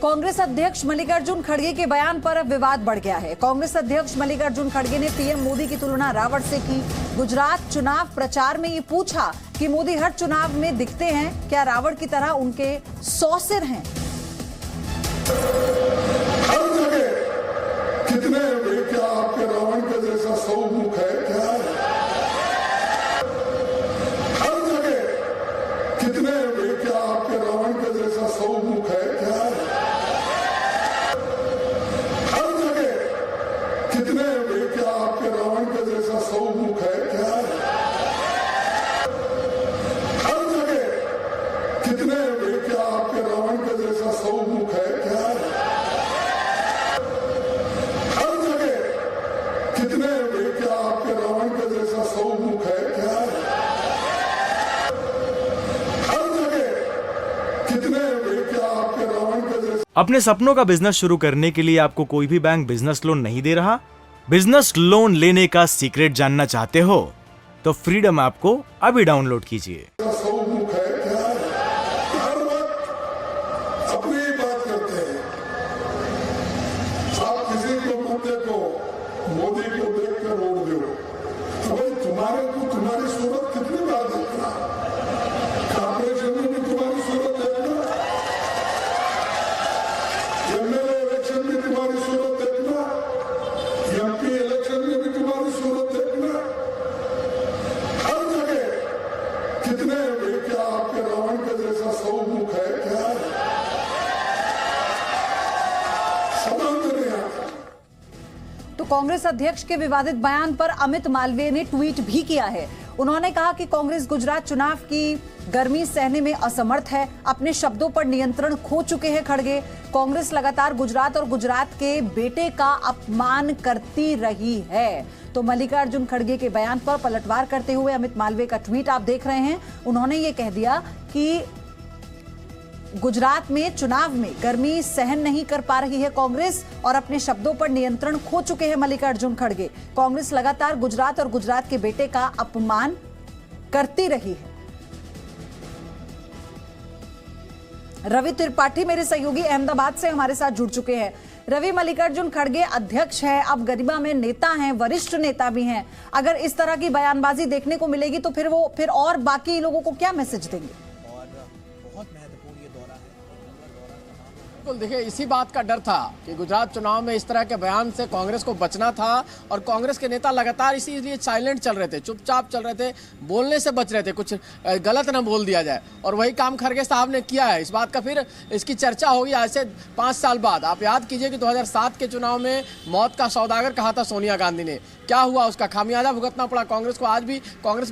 कांग्रेस अध्यक्ष मल्लिकार्जुन खड़गे के बयान पर अब विवाद बढ़ गया है। कांग्रेस अध्यक्ष मल्लिकार्जुन खड़गे ने पीएम मोदी की तुलना रावण से की। गुजरात चुनाव प्रचार में ये पूछा कि मोदी हर चुनाव में दिखते हैं, क्या रावण की तरह उनके 100 सिर हैं? हर जगह कितने क्या आपके रावण के जैसा 100 मुख है क्या? हर जगह कितने क्या आपके रावण के जैसा 100 मुख है क्या? हर जगह कितने क्या आपके रावण के जैसा 100 मुख है क्या? हर जगह कितने क्या आपके रावण के जैसा 100 मुख है क्या? हर जगह कितने क्या आपके रावण के जैसा 100 मुख है क्या? हर जगह कितने क्या आपके रावण के जैसा। अपने सपनों का बिजनेस शुरू करने के लिए आपको कोई भी बैंक बिजनेस लोन नहीं दे रहा? बिजनेस लोन लेने का सीक्रेट जानना चाहते हो तो फ्रीडम ऐप को अभी डाउनलोड कीजिए। 100 मुख है क्या? हर वक्त अपनी ही बात करते हैं। आप किसी को मत देखो, मोदी को देख कर वोट दो। तो भाई तुम्हारे को तुम्हारी सूरत कितनी बार देखना? कॉर्पोरेशन में भी तुम्हारी सूरत देखना, एमएलए इलेक्शन में तुम्हारी सूरत देखना, एमपी इलेक्शन में भी तुम्हारी सूरत देखना। हर जगह कितने क्या आपके रावण के जैसा 100 मुख है क्या? समझ नहीं आता। तो कांग्रेस अध्यक्ष के विवादित बयान पर अमित मालवीय ने ट्वीट भी किया है। उन्होंने कहा कि कांग्रेस गुजरात चुनाव की गर्मी सहने में असमर्थ है, अपने शब्दों पर नियंत्रण खो चुके हैं खड़गे। कांग्रेस लगातार गुजरात और गुजरात के बेटे का अपमान करती रही है। तो मल्लिकार्जुन खड़गे के बयान पर पलटवार करते हुए अमित मालवीय का ट्वीट आप देख रहे हैं। उन्होंने ये कह दिया कि गुजरात में चुनाव में गर्मी सहन नहीं कर पा रही है कांग्रेस और अपने शब्दों पर नियंत्रण खो चुके हैं मल्लिकार्जुन खड़गे। कांग्रेस लगातार गुजरात और गुजरात के बेटे का अपमान करती रही है। रवि त्रिपाठी मेरे सहयोगी अहमदाबाद से हमारे साथ जुड़ चुके हैं। रवि, मल्लिकार्जुन खड़गे अध्यक्ष हैं, अब गरिमा में नेता हैं, वरिष्ठ नेता भी हैं। अगर इस तरह की बयानबाजी देखने को मिलेगी तो फिर और बाकी लोगों को क्या मैसेज देंगे? बिल्कुल, देखिए इसी बात का डर था कि गुजरात चुनाव में इस तरह के बयान से कांग्रेस को बचना था और कांग्रेस के नेता लगातार इसीलिए साइलेंट चल रहे थे, चुपचाप चल रहे थे, बोलने से बच रहे थे, कुछ गलत ना बोल दिया जाए। और वही काम खड़गे साहब ने किया है। इस बात का फिर इसकी चर्चा होगी आज से 5 साल बाद। आप याद कीजिए कि 2007 के चुनाव में मौत का सौदागर कहा था सोनिया गांधी ने। क्या हुआ, उसका खामियाजा भुगतना पड़ा कांग्रेस को। आज भी कांग्रेस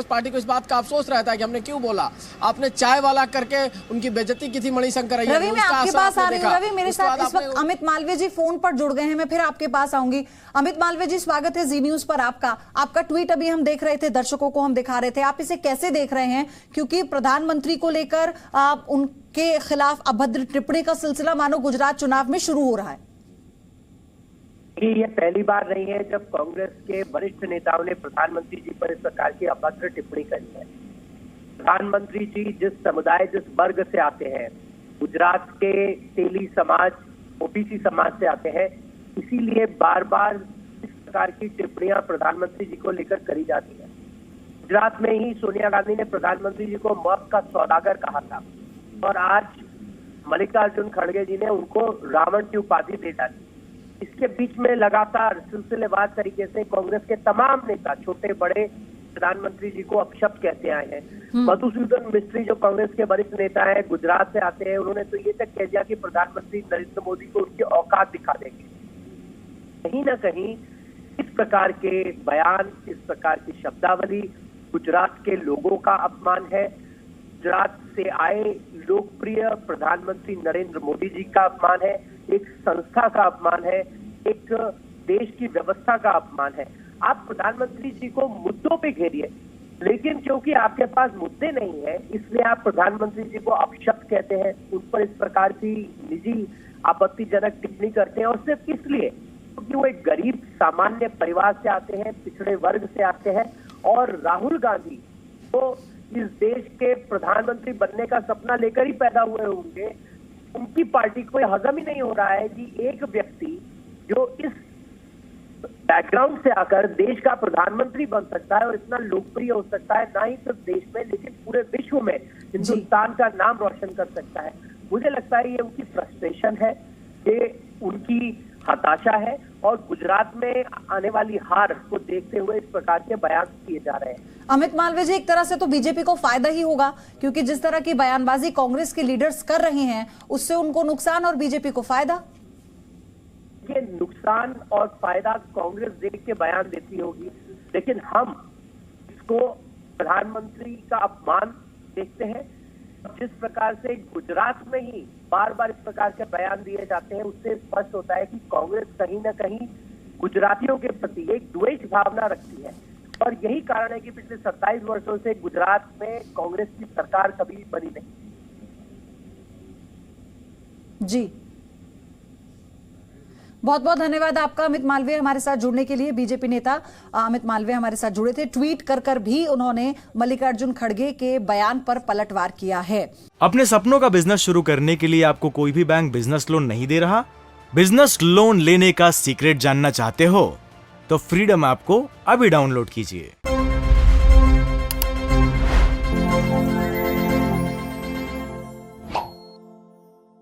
पार्टी को इस बात का अफसोस रहता है कि हमने क्यों बोला। आपने चाय वाला करके उनकी बेइज्जती की थी मणिशंकर अय्यर ने। आपके पास आ रही हूं रवि, मेरे साथ इस वक्त अमित मालवीय जी फोन पर जुड़ गए हैं। मैं फिर आपके पास आऊंगी। अमित मालवीय जी, स्वागत है जी न्यूज पर आपका ट्वीट अभी हम देख रहे थे, दर्शकों को हम दिखा रहे थे। आप इसे कैसे देख रहे हैं? क्योंकि प्रधानमंत्री को लेकर उनके खिलाफ अभद्र टिप्पणी का सिलसिला मानो गुजरात चुनाव में शुरू हो रहा है। ये पहली बार नहीं है जब कांग्रेस के वरिष्ठ नेताओं ने प्रधानमंत्री जी पर इस प्रकार की अभद्र टिप्पणी करी है। प्रधानमंत्री जी जिस समुदाय, जिस वर्ग से आते हैं, गुजरात के तेली समाज, ओबीसी समाज से आते हैं, इसीलिए बार बार इस प्रकार की टिप्पणियां प्रधानमंत्री जी को लेकर करी जाती है। गुजरात में ही सोनिया गांधी ने प्रधानमंत्री जी को मौत का सौदागर कहा था और आज मल्लिकार्जुन खड़गे जी ने उनको रावण की उपाधि दे डाली। इसके बीच में लगातार सिलसिलेवार तरीके से कांग्रेस के तमाम नेता, छोटे बड़े, प्रधानमंत्री जी को अपशब्द कहते आए हैं। मधुसूदन मिस्त्री जो कांग्रेस के वरिष्ठ नेता हैं, गुजरात से आते हैं, उन्होंने तो ये तक कह दिया कि प्रधानमंत्री नरेंद्र मोदी को उनकी औकात दिखा देंगे। कहीं ना कहीं इस प्रकार के बयान, इस प्रकार की शब्दावली गुजरात के लोगों का अपमान है, गुजरात से आए लोकप्रिय प्रधानमंत्री नरेंद्र मोदी जी का अपमान है, एक संस्था का अपमान है, एक देश की व्यवस्था का अपमान है। आप प्रधानमंत्री जी को मुद्दों पे घेरिए, लेकिन क्योंकि आपके पास मुद्दे नहीं है इसलिए आप प्रधानमंत्री जी को अपशब्द कहते हैं, उन पर इस प्रकार की निजी आपत्तिजनक टिप्पणी करते हैं। और सिर्फ इसलिए क्योंकि वो एक गरीब सामान्य परिवार से आते हैं, पिछड़े वर्ग से आते हैं और राहुल गांधी तो इस देश के प्रधानमंत्री बनने का सपना लेकर ही पैदा हुए होंगे। उनकी पार्टी को ये हजम ही नहीं हो रहा है कि एक व्यक्ति जो इस बैकग्राउंड से आकर देश का प्रधानमंत्री बन सकता है और इतना लोकप्रिय हो सकता है, ना ही सिर्फ देश में लेकिन पूरे विश्व में हिंदुस्तान का नाम रोशन कर सकता है। मुझे लगता है ये उनकी फ्रस्ट्रेशन है, ये उनकी हताशा है और गुजरात में आने वाली हार को देखते हुए इस प्रकार के बयान किए जा रहे हैं। अमित मालवीय जी, एक तरह से तो बीजेपी को फायदा ही होगा, क्योंकि जिस तरह की बयानबाजी कांग्रेस के लीडर्स कर रहे हैं उससे उनको नुकसान और बीजेपी को फायदा। ये नुकसान और फायदा कांग्रेस देख के बयान देती होगी, लेकिन हम इसको प्रधानमंत्री का अपमान देखते हैं। जिस प्रकार से गुजरात में ही बार बार इस प्रकार के बयान दिए जाते हैं, उससे स्पष्ट होता है कि कांग्रेस कहीं ना कहीं गुजरातियों के प्रति एक द्वेष भावना रखती है और यही कारण है कि पिछले 27 वर्षों से गुजरात में कांग्रेस की सरकार कभी बनी नहीं। जी, बहुत बहुत धन्यवाद आपका अमित मालवीय हमारे साथ जुड़ने के लिए। बीजेपी नेता अमित मालवीय हमारे साथ जुड़े थे। ट्वीट कर भी उन्होंने मल्लिकार्जुन खड़गे के बयान पर पलटवार किया है। अपने सपनों का बिजनेस शुरू करने के लिए आपको कोई भी बैंक बिजनेस लोन नहीं दे रहा? बिजनेस लोन लेने का सीक्रेट जानना चाहते हो तो फ्रीडम ऐप को अभी डाउनलोड कीजिए।